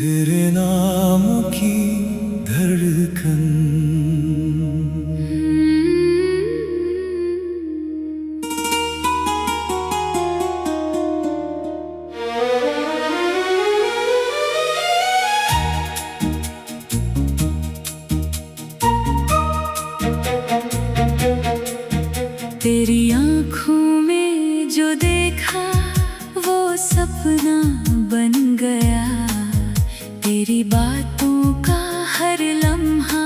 तेरे नाम की धड़कन। तेरी आँखों में जो देखा वो सपना बन गया। तेरी बातों का हर लम्हा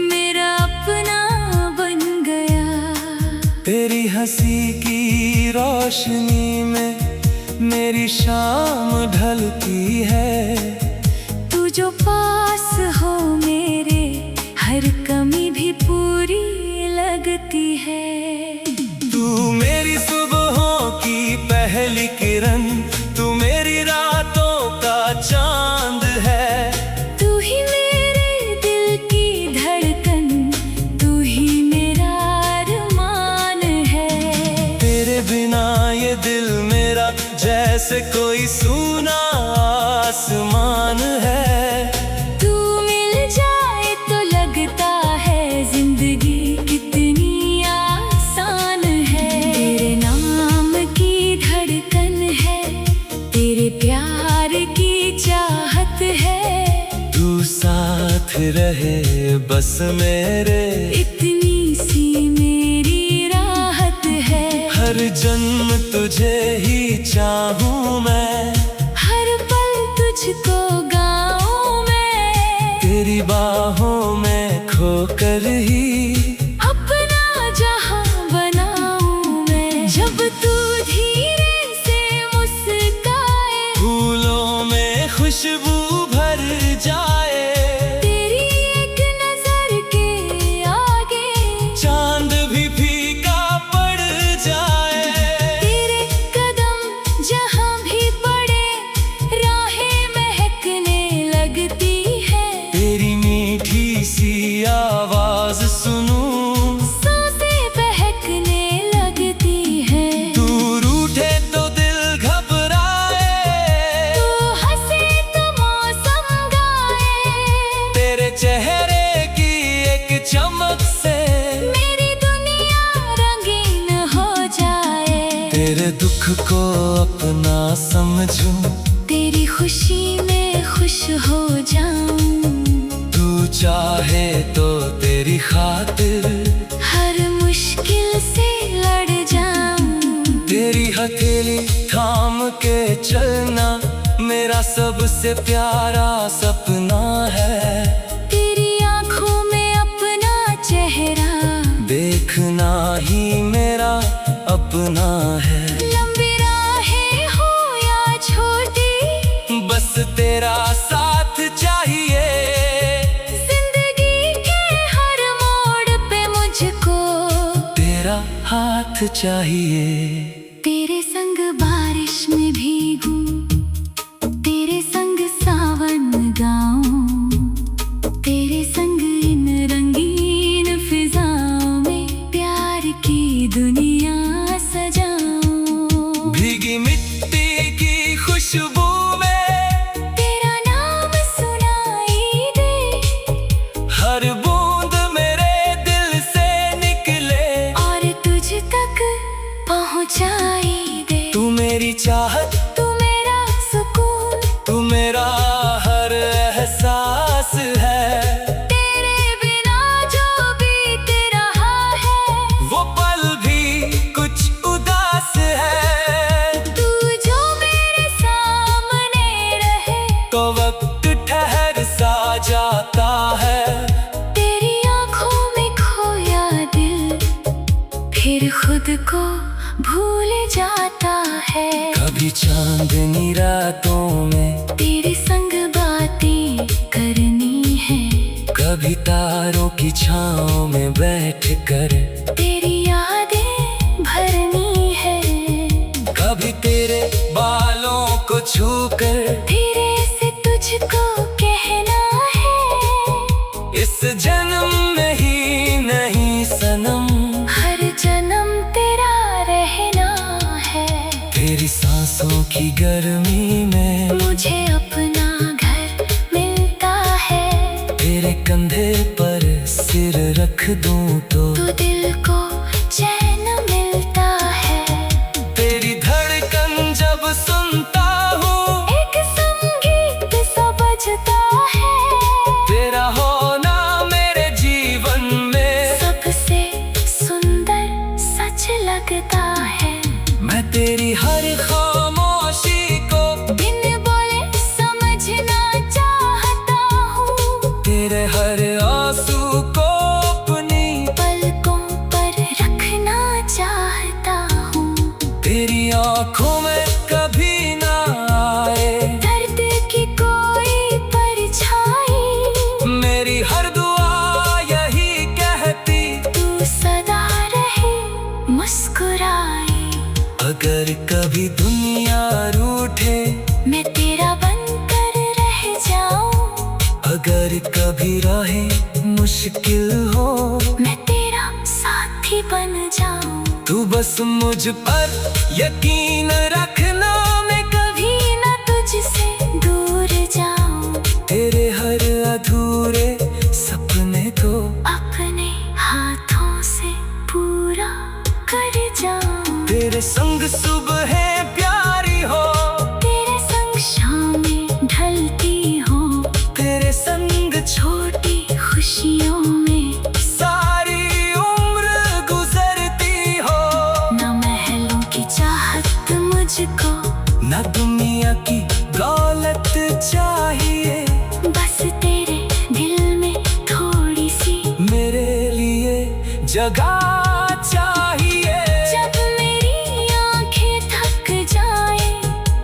मेरा अपना बन गया। तेरी हंसी की रोशनी में मेरी शाम ढलती है। तू जो पास हो मेरे हर कमी भी पूरी लगती है। तू मेरी सुबहों की पहली किरण, तू मेरी रातों का चांद है। तू ही मेरे दिल की धड़कन, तू ही मेरा अरमान है। तेरे बिना ये दिल मेरा जैसे कोई सूना आसमान है। तू मिल जाए तो लगता है जिंदगी कितनी आसान है। तेरे नाम की धड़कन है, तेरे प्यार की चाहत है। तू साथ रहे बस मेरे, इतनी सी मेरी राहत है। हर जन्म तुझे ही चाहूं मैं, हर पल तुझको गाऊं मैं। तेरी बाहों में खोकर ही अपना जहां बनाऊं मैं। जब तू धीरे से मुस्काए, फूलों में खुशबू भर जाए। तेरी एक नजर के आगे चांद भी फीका पड़ जाए। तेरे कदम जहां भी पड़े राहें महकने लगती है। तेरी मीठी सी आवाज सुनूं, सांसें बहकने लगती है। तू रूठे तो दिल घबराए, तू हंसे तो मौसम गाए। तेरे चेहरे की एक चमक से मेरी दुनिया रंगीन हो जाए। तेरे दुख को अपना समझूं, तेरी खुशी में खुश हो जाऊं। तू चाहे तो तेरी खातिर हर मुश्किल से लड़ जाऊं। तेरी हथेली थाम के चलना मेरा सबसे प्यारा सपना है। तेरी आंखों में अपना चेहरा देखना ही मेरा अपना है। लंबी राहें हो या छोटी, बस तेरा साथ चाहिए। जिंदगी के हर मोड़ पे मुझको तेरा हाथ चाहिए। तेरे संग बारिश में भीगूं, तेरे संग सावन गाऊं। तेरे संग इन रंगीन फिजाओं में प्यार की दुनिया सजाऊं। भीगी मिट्टी की खुशबू में तेरा नाम सुनाई दे, हर बूंद मेरे दिल से निकले और तुझ तक पहुंचाई दे। तू मेरी चाहत, तू मेरा सुकून, तू मेरा हर एहसास है। तेरे बिना जो बीत रहा है वो पल भी कुछ उदास है। तू जो मेरे सामने रहे तो वक्त ठहर सा जाता है। तेरी आंखों में खोया दिल फिर खुद को भूल जाता है। कभी चांदनी रातों में तेरे संग बातें करनी है, कभी तारों की छाँव में बैठ कर तेरी यादें भरनी है। कभी तेरे बालों को छूकर धीरे से तुझको कहना है, इस जन्म में ही नहीं सनम, हर जन्म तेरा रहना है। तेरी सांसों की गर्मी में मुझे अपना घर कंधे पर सिर रख दूं तो दिल को चैन मिलता है। तेरी धड़कन जब सुनता हूँ एक संगीत सा बजता है। तेरा होना मेरे जीवन में सबसे सुंदर सच लगता है। मैं तेरी हर खामोशी को बिन बोले समझना चाहता हूँ। तेरे हर आंसू को अपनी पलकों पर रखना चाहता हूँ। तेरी आंखों में कभी ना आए दर्द की कोई परछाई। मेरी हर दुआ यही कहती तू सदा रहे मुस्कुराई। अगर कभी दुनिया रूठे मैं तेरा बनकर रह जाऊं। अगर कभी राहें मुश्किल हो मैं तेरा साथी बन जाऊं। तू बस मुझ पर यकीन रखना, मैं कभी ना तुझसे दूर जाऊं। तेरे हर अधूरे सपने को अपने हाथों से पूरा कर जाऊं। तेरे संग सुबह प्यारी हो, तेरे संग शामें ढलती हो। तेरे संग छोटी खुशियों में सारी उम्र गुजरती हो। ना महलों की चाहत मुझको, ना दुनिया की दौलत चाहिए, बस तेरे दिल में थोड़ी सी मेरे लिए जगह चाहिए। जब मेरी आंखें थक जाए,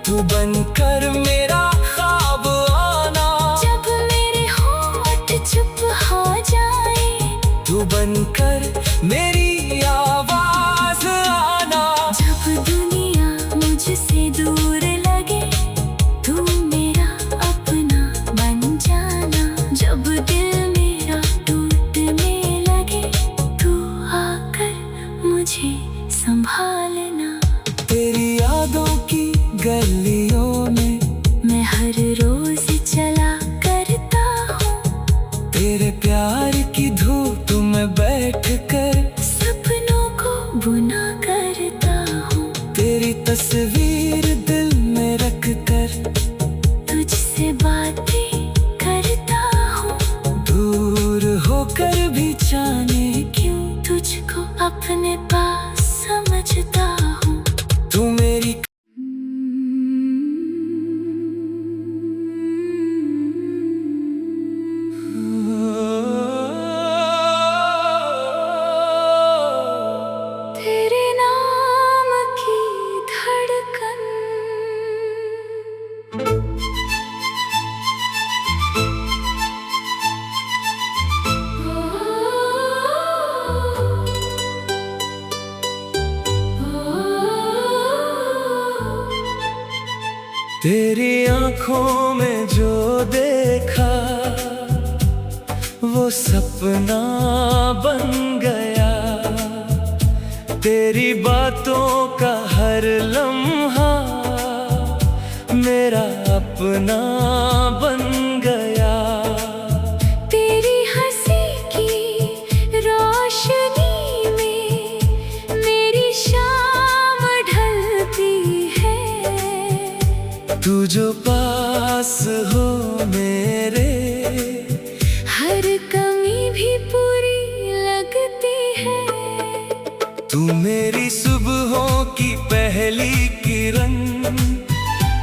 तू बनकर मेरा ख्वाब आना, जब मेरे होठ चुप हो जाए, तू बनकर मेरी आवाज आना। जब दुनिया मुझसे दूर लगे, तू मेरा अपना बन जाना। जब दिल मेरा टूटने लगे, तू आकर मुझे संभालना। तेरी यादों की गलियों में मैं हर रोज चला करता हूँ। तेरे प्यार की धूप में बैठ कर सपनों को बुना करता हूँ। तेरी तस्वीर दिल में रख कर तुझसे बातें करता हूँ। दूर होकर भी जाने क्यों तुझको अपने पास समझता हूँ। तू मेरी तेरे नाम की धड़कन, तेरी आंखों में जो देखा वो सपना बन गया। तेरी बातों का हर लम्हा मेरा अपना बन गया। तेरी हंसी की रोशनी में मेरी शाम ढलती है। तू जो पास हो मेरे, हर कमी भी पूरी लगती है। तू मेरी सुबहों की पहली किरण,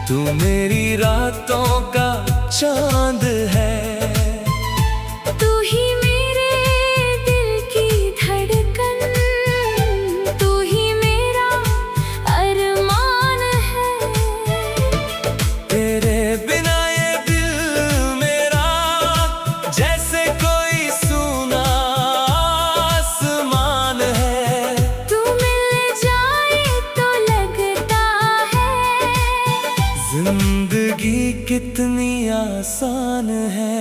तू मेरी रातों का चांद है। तू ही मेरे दिल की धड़कन, तू ही मेरा अरमान है। तेरे बिना ये दिल मेरा जैसे कोई सूना आसमान है। तू मिल जाए तो लगता है जिंदगी कितनी आसान है।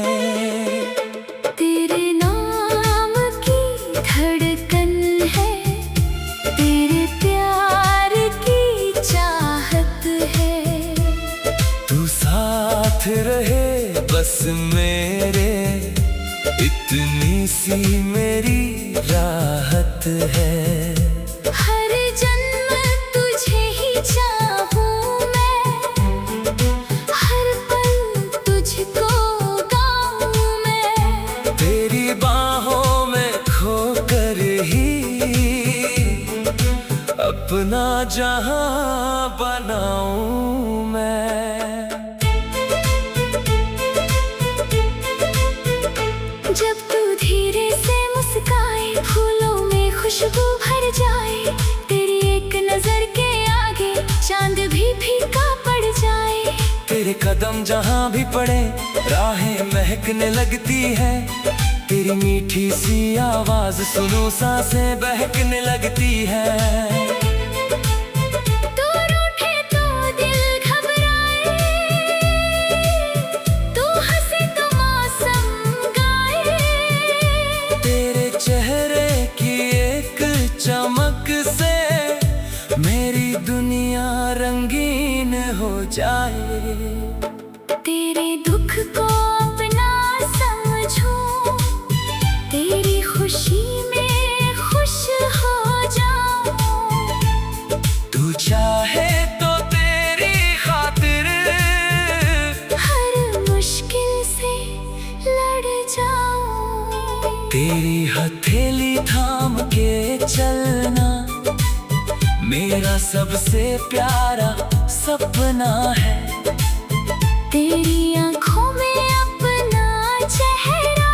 तेरे नाम की धड़कन है, तेरे प्यार की चाहत है। तू साथ रहे बस मेरे, सी मेरी राहत है। हर जन्म तुझे ही चाहूं मैं, हर पल तुझको गाऊं मैं। तेरी बाहों में खोकर ही अपना जहां बनाऊं मैं। जब तू धीरे से मुस्काए, फूलों में खुशबू भर जाए, तेरी एक नजर के आगे चांद भी फीका पड़ जाए। तेरे कदम जहां भी पड़े राहें महकने लगती है। तेरी मीठी सी आवाज सुनूं सांसें बहकने लगती है। चेहरे की एक चमक से मेरी दुनिया रंगीन हो जाए। तेरे दुख को अपना समझूं, तेरी खुशी में खुश हो जाऊं। तू चाहे तो तेरी खातिर हर मुश्किल से लड़ जाऊं। तेरी हथेली थाम के चलना मेरा सबसे प्यारा सपना है। तेरी आंखों में अपना चेहरा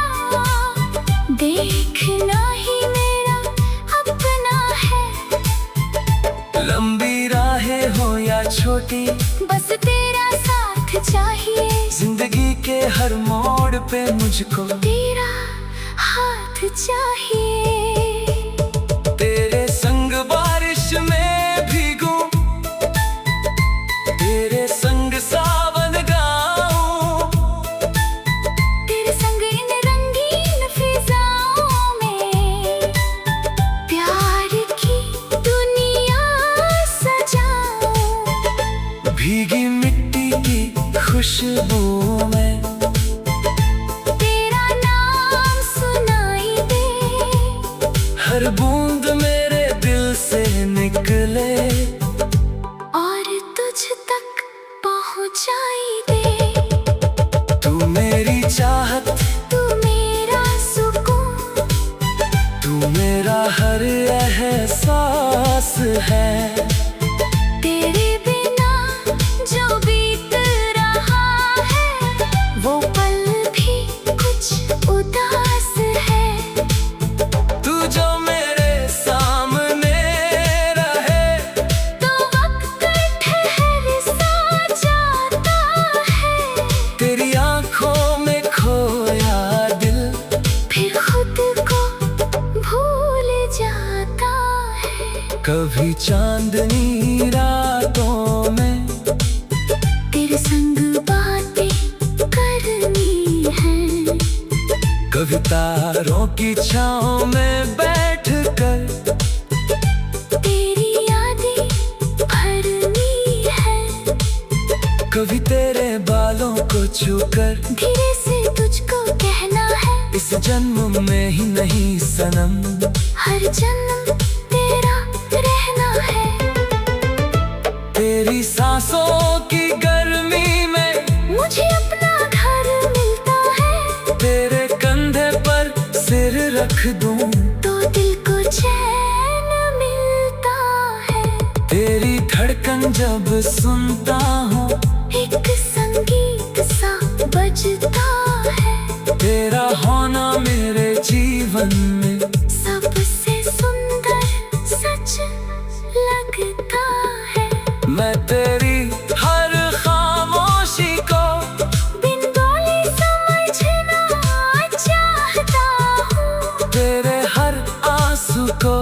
देखना ही मेरा अपना है। लंबी राहें हो या छोटी, बस तेरा साथ चाहिए। जिंदगी के हर मोड़ पे मुझको तेरा हाथ चाहिए। तेरे संग बारिश में भीगूं, तेरे संग सावन गाऊं, तेरे संग इन रंगीन फिजाओं में प्यार की दुनिया सजाऊं। भीगी मिट्टी की खुशबू में हर बूंद मेरे दिल से निकले और तुझ तक पहुंचाई दे। तू मेरी चाहत, तू मेरा सुकून, तू मेरा हर एहसास है। तेरे बिना जो बीत रहा है वो पल भी कुछ उदास है। तू जो कभी चांदनी रातों में तेरे संग बातें करनी है। कभी तारों की छांव में बैठकर तेरी यादें भरनी है। कभी तेरे बालों को छूकर धीरे से तुझको कहना है, इस जन्म में ही नहीं सनम हर जन्म तेरा रहना है। तेरी सांसों की गर्मी में मुझे अपना घर मिलता है। तेरे कंधे पर सिर रख दूं तो दिल को चैन मिलता है। तेरी धड़कन जब सुनता हूँ एक संगीत सा बजता है। तेरा होना मेरे जीवन में सबसे सुंदर सच लगता है। मैं तेरी हर खामोशी को बिन बोले समझना चाहता हूँ। तेरे हर आंसू को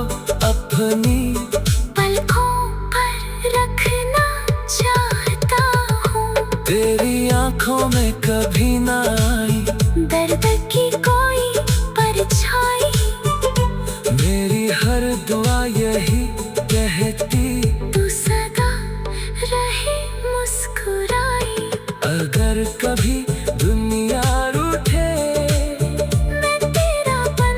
अपनी पलकों पर रखना चाहता हूँ। तेरी आंखों में कभी ना आई दर्द की कोई परछाई। मेरी हर दुआ यही कहती तू सदा रहे मुस्कुराई। अगर कभी दुनिया रूठे मैं तेरा बन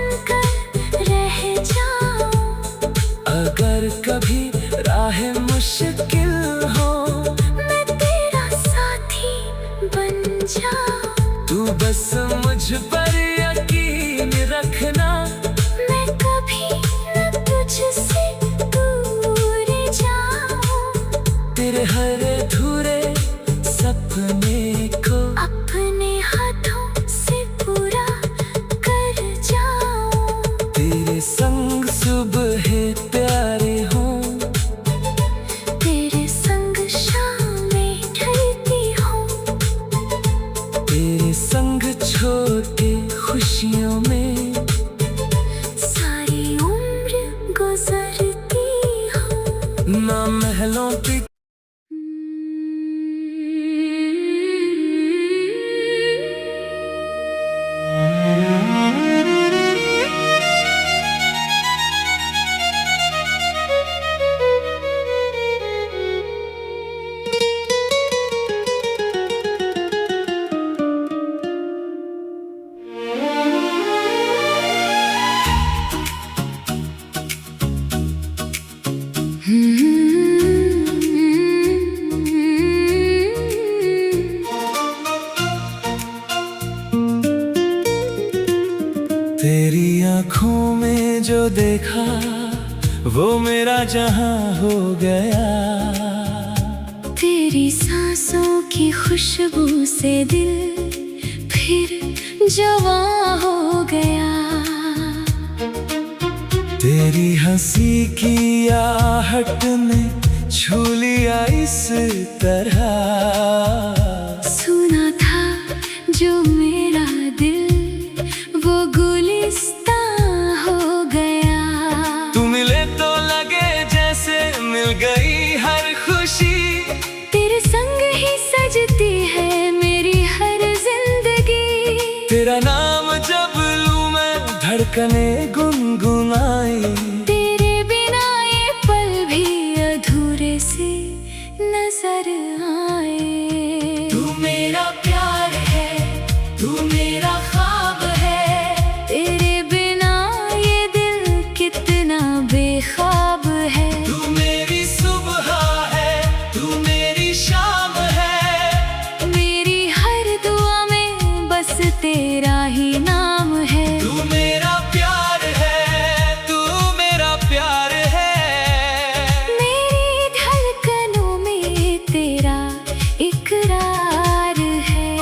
अधूरे सपने को अपने हाथों से पूरा कर जाऊं। तेरे संग सुबह प्यारे हों, तेरे संग शामें ढलती हूँ। तेरे संग छोड़ के खुशियों में सारी उम्र गुजरती हूँ। ना महलों की तेरी आँखों में जो देखा वो मेरा जहां हो गया। तेरी सांसों की खुशबू से दिल फिर जवां हो गया। तेरी हंसी की आहट ने छू लिया इस तरह। सुना था जो मेरा दिल वो गुलिस्तां हो गया। तू मिले तो लगे जैसे मिल गई हर खुशी। तेरे संग ही सजती है मेरी हर जिंदगी। तेरा नाम जब लूं मैं धड़कने गुनगुनाई। तेरे बिना ये पल भी अधूरे से नजर आए। तू मेरा प्यार है, तू मेरा ख्वाब है। तेरे बिना ये दिल कितना बेख्वाब है। तू मेरी सुबह है, तू मेरी शाम है। मेरी हर दुआ में बस तेरा ही नाम है। तू मेरा प्यार है, तू मेरा प्यार है। मेरी धड़कनों में तेरा इकरार है।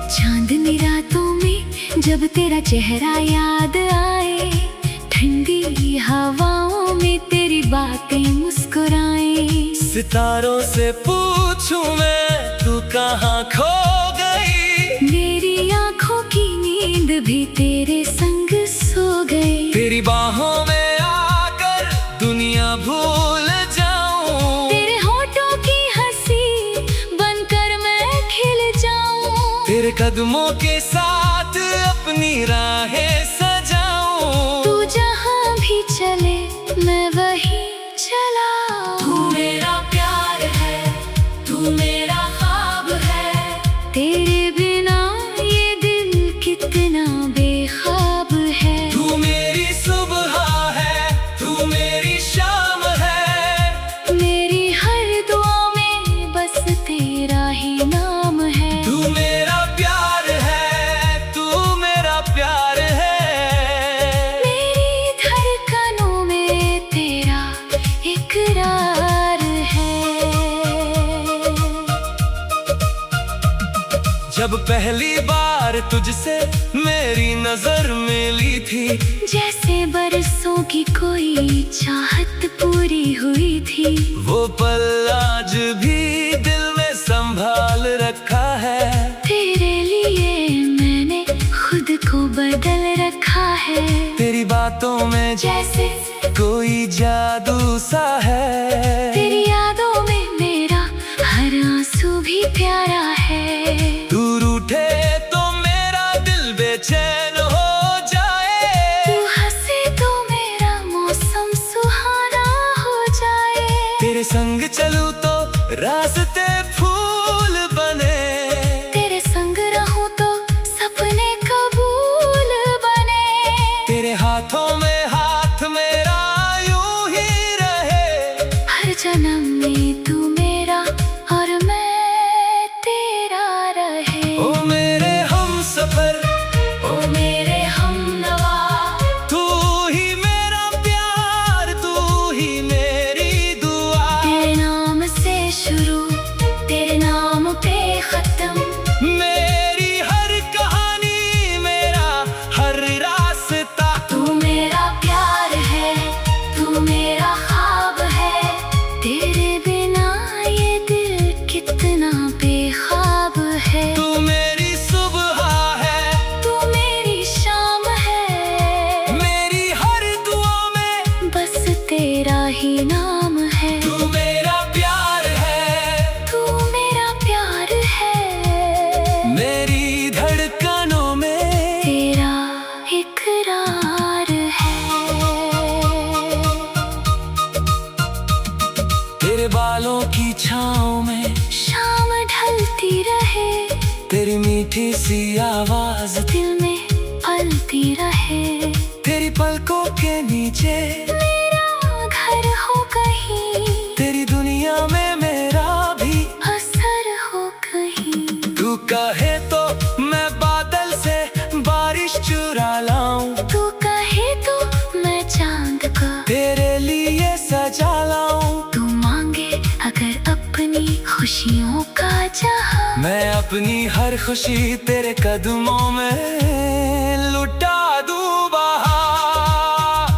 चांदनी रातों में जब तेरा चेहरा याद आए, ठंडी हवाओं में तेरी बातें मुस्कुराए। सितारों से पूछूं मैं तू कहाँ खो गई। मेरी आंखों की नींद भी तेरे संग सो गई। तेरी बाहों में आकर दुनिया भूल जाऊं। तेरे होठों की हंसी बनकर मैं खिल जाऊं। तेरे कदमों के साथ अपनी राहें सजाऊं। तू जहां भी चले मैं वहीं चला। तू मेरा प्यार है, तू मेरा ख्वाब है। तेरे बिना ये दिल कितना बेख्वाब है। तू मेरी सुबह है, तू मेरी शाम है। मेरी हर दुआ में बस तेरा ही नाम है। तू मेरा प्यार है, तू मेरा प्यार है। मेरी धड़कनों में तेरा इकरार है। जब पहली बार तुझसे मेरी नजर मिली थी, जैसे बरसों की कोई चाहत पूरी हुई थी। वो पल आज भी दिल में संभाल रखा है। तेरे लिए मैंने खुद को बदल रखा है। तेरी बातों में जैसे कोई जादू सा है। तेरी यादों में मेरा हर आंसू भी प्यारा है। तू रूठे तो मेरा दिल बेचैन हो जाए। तू हंसे तो मेरा मौसम सुहाना हो जाए। तेरे संग चलूं तो रास्ते फूल बने। तेरे संग रहूं तो सपने कबूल बने। तेरे हाथों में हाथ मेरा यूं ही रहे। हर जन्म में तू मेरा और मैं तेरा रहे। ओ मेरे हमसफर, ओ मेरे हमनवा, तू ही मेरा प्यार, तू ही तेरे बालों की छाँव में शाम ढलती रहे, तेरी मीठी सी आवाज दिल में पलती रहे। तेरी पलकों के नीचे मेरा घर हो कहीं, तेरी दुनिया में मेरा भी असर हो कहीं। तू कहे तो मैं बादल से बारिश चुरा लाऊं, तू कहे तो मैं चांद का तेरे लिए सजा लाऊं। तू मांगे अगर अपनी खुशियों का जहां, मैं अपनी हर खुशी तेरे कदमों में लुटा दूं बहार।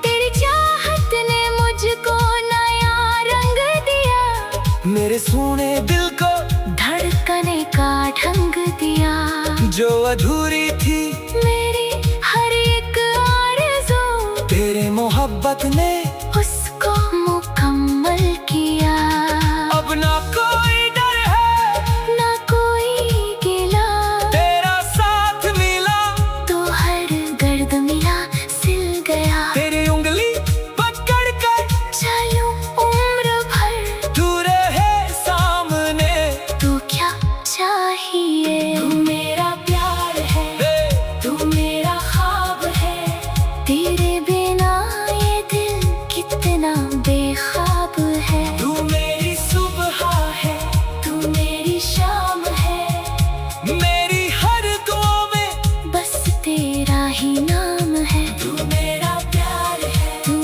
तेरी चाहत ने मुझको नया रंग दिया, मेरे सोने दिल को धड़कने का ढंग दिया। जो अधूरी थी मेरी हर एक आरज़ू, तेरे मोहब्बत ने उसको मुकम्मल किया। अब ना कोई डर है ना कोई गिला, तेरा साथ मिला तो हर दर्द मिला सिल गया। तेरी उंगली पकड़ कर चलूं उम्र भर, तू रहे सामने। तू क्या चाहिए? तू मेरा प्यार है, तू मेरा ख्वाब है। तेरे बिना ये दिल कितना बेख्वाब है। तू मेरी सुबह है, तू मेरी शाम है, मेरी हर दुआ में बस तेरा ही नाम है। तू मेरा प्यार है, तू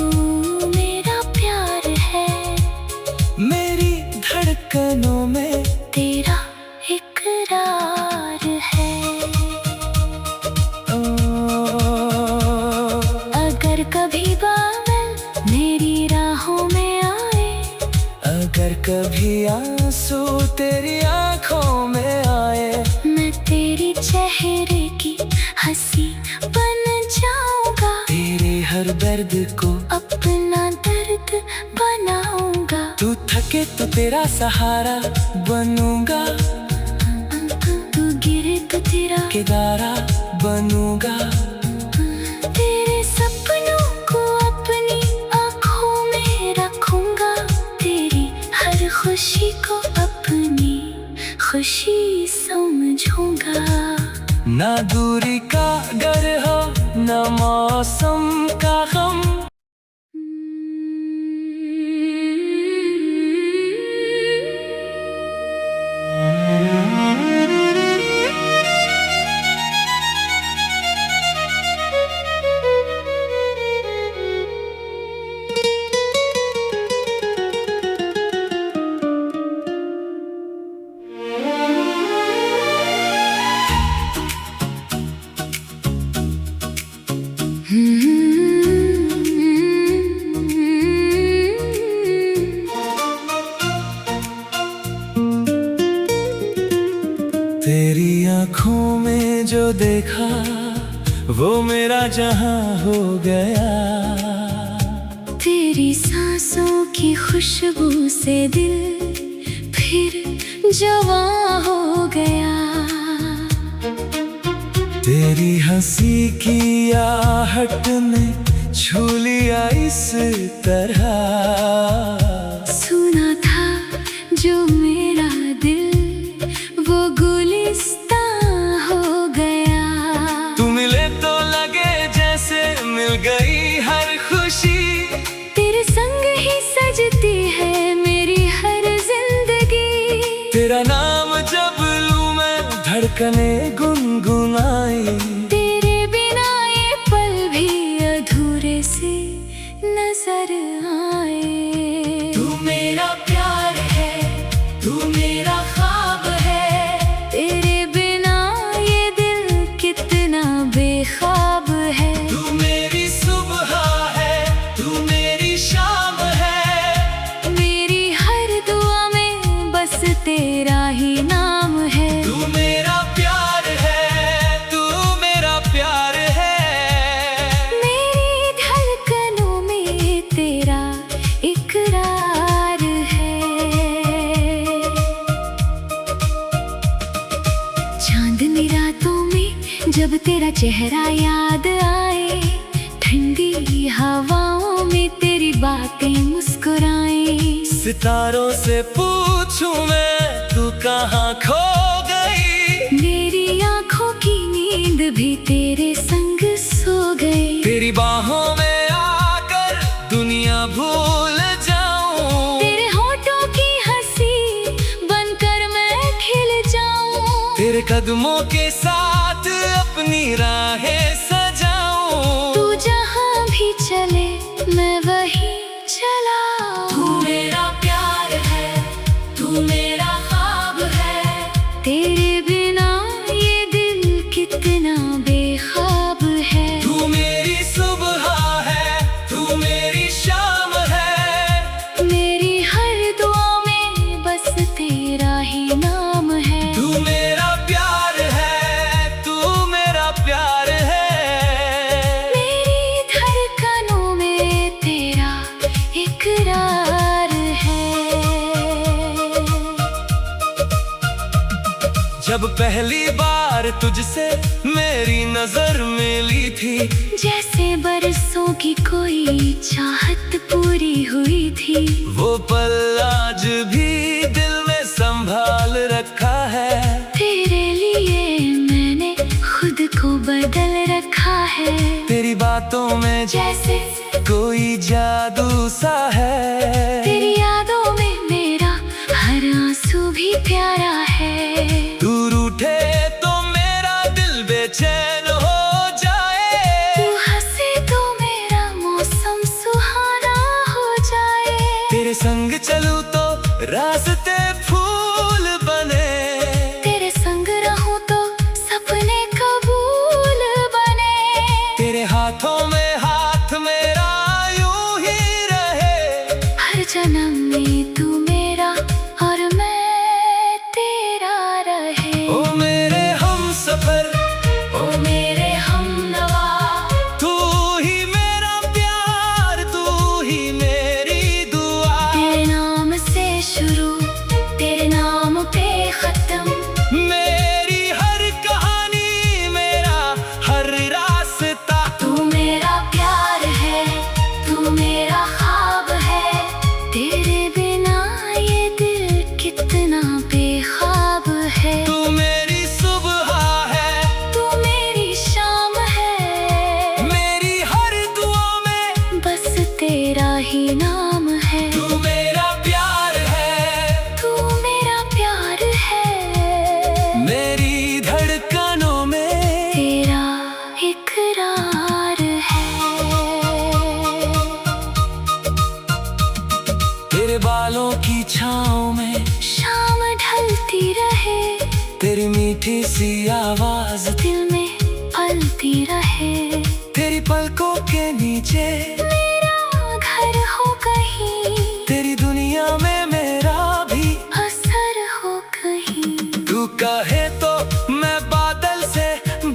मेरा प्यार है, मेरी धड़कनों में तेरा इकरार है। ओ, अगर कभी बादल मेरी राहों में आए, अगर कभी आंसू तेरी आंखों में आए, मैं तेरी चेहरे की हंसी बन जाऊंगा। तेरे हर दर्द को अपना दर्द बनाऊंगा। तू थके तो तेरा सहारा बनूंगा, तू गिरे तो तेरा किनारा बनूंगा। तेरे सपनों को अपनी आँखों में रखूंगा। तेरी हर खुशी को अपनी खुशी समझूंगा। ना दूरी का डर हो, ना मौसम का गम। तेरी आँखों में जो देखा वो मेरा जहां हो गया। तेरी सांसों की खुशबू से दिल फिर जवां हो गया। तेरी हंसी की आहट ने छू लिया इस तरह। सुना था जो मेरा दिल वो गुलिस्तां हो गया। तू मिले तो लगे जैसे मिल गई हर खुशी। तेरे संग ही सजती है मेरी हर जिंदगी। तेरा नाम जब लूं मैं धड़कने गुनगुनाई। तेरे बिना ये पल भी अधूरे से नजर आए। तू मेरा प्यार है, तू मेरा ख्वाब है। तेरे बिना ये दिल कितना बेख्वाब है। तू मेरी सुबह है, तू मेरी शाम है। मेरी हर दुआ में बस तेरा ही नाम है। तू मेरा प्यार है, तू मेरा प्यार है। मेरी धड़कनों में तेरा इकरार है। चांदनी रातों में जब तेरा चेहरा याद आए, ठंडी हवाओं में तेरी बातें मुस्कुराए। सितारों से पूछूं मैं तू कहाँ खो गई। मेरी आंखों की नींद भी तेरे संग सो गई। तेरी बाहों में आकर दुनिया भूल जाऊं। तेरे होठों की हंसी बनकर मैं खिल जाऊं। तेरे कदमों के साथ अपनी राहें सजाऊं। तू जहां भी चले मैं वहीं चला। तू मेरा प्यार है, तू मेरा ख्वाब है। तेरे बिना ये दिल कितना बेख्वाब है। तू मेरी सुबह है, तू मेरी शाम है। मेरी हर दुआ में बस तेरा ही नाम है। तू मेरा प्यार है, तू मेरा प्यार है। मेरी धड़कनों में तेरा इकरार है। जब पहली बार तुझसे मेरी नजर मिली थी, जैसे बरसों की कोई चाहत पूरी हुई थी। वो पल आज भी दिल में संभाल रखा है। तेरे लिए मैंने खुद को बदल रखा है। तेरी बातों में जैसे कोई जादू सा है। तेरी यादों में मेरा हर आंसू भी प्यारा है। तू रूठे तो मेरा दिल बेचैन हो जाए। तू हंसे तो मेरा मौसम सुहाना हो जाए। तेरे संग चलूं तो रास्ते फूल बने। तेरे संग रहूं तो सपने कबूल बने। तेरे हाथों में हाथ मेरा यूं ही रहे। हर जन्म में तू मेरा और मैं तेरा रहे। ओ मेरे हमसफर, ओ मेरे हमनवा। तू ही मेरा प्यार, तू ही मेरी दुआ। तेरे नाम से शुरू, तेरे नाम पे खत्म। मेरी हर कहानी, मेरा हर रास्ता। तू मेरा प्यार है, तू मेरा ख्वाब है। तेरे बिना ये दिल कितना बेख्वाब है। तू मेरी सुबह है, तू मेरी शाम है। मेरी हर दुआ में बस तेरा ही नाम है। तू मेरा प्यार है। तू मेरा प्यार है। मेरी धड़कनों में तेरा इकरार है। तेरे बालों की छाँव में शाम ढलती रहे। तेरी मीठी सी आवाज दिल में पलती रहे। तेरी पलकों के नीचे मेरा घर हो कहीं। तेरी दुनिया में मेरा भी असर हो कहीं। तू कहे तो मैं बादल से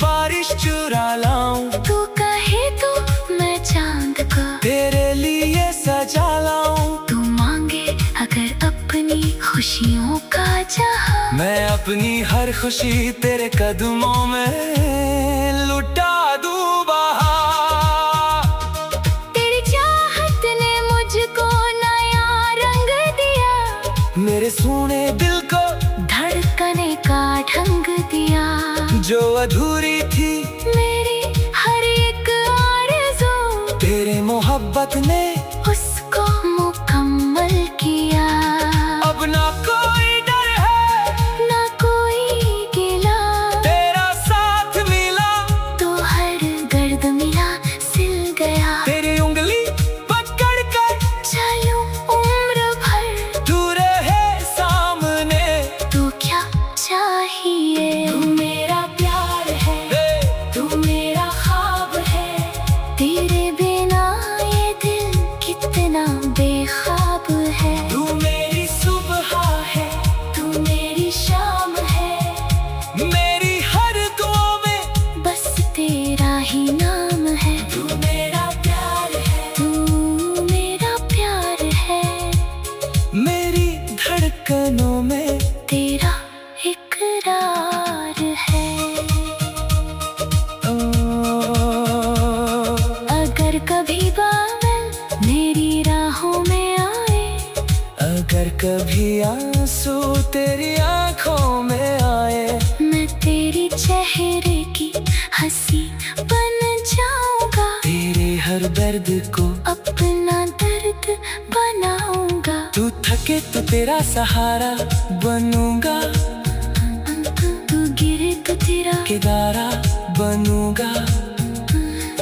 बारिश चुरा लाऊं। तू कहे तो मैं चांद को तेरे लिए सजा लाऊं। तू मांगे अगर अपनी खुशियों का जहां। मैं अपनी हर खुशी तेरे कदमों में लुटा दूं बहार। तेरी चाहत ने मुझको नया रंग दिया। मेरे सूने दिल को धड़कने का ढंग दिया। जो अधूरी थी मेरी हर एक आरज़ू, तेरे मोहब्बत ने उसको मुकम्मल किया। अब ना कोई डर है, ना कोई गिला। तेरा साथ मिला तो हर दर्द मिला सिल गया। तेरी उंगली पकड़ कर चलूं उम्र भर। तू रहे सामने। तू क्या चाहिए। तू मेरा प्यार है, तू मेरा ख्वाब है। तेरे बिना ये दिल कितना बेख्वाब है। तू मेरी सुबह है, तू मेरी शाम है। मेरी हर दुआ में बस तेरा ही नाम है। तू मेरा प्यार है, तू मेरा प्यार है। मेरी धड़कनों में तेरा इकरार है। ओ, अगर कभी बादल मेरी राहों में आए। अगर कभी आंसू तेरी आंखों में आए, मैं तेरे चेहरे की हंसी बन जाऊंगा, तेरे हर दर्द को अपना दर्द बनाऊंगा। तू थके तो तेरा सहारा बनूंगा, तू गिरे तो तेरा किनारा बनूंगा।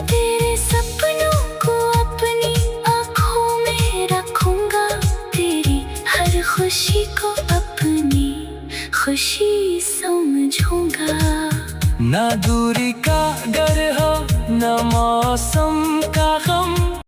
तेरे सपनों को अपनी आँखों में रखूंगा, तेरी हर खुशी को अपनी खुशी समझूंगा। ना दूरी का डर हो, ना मौसम का गम,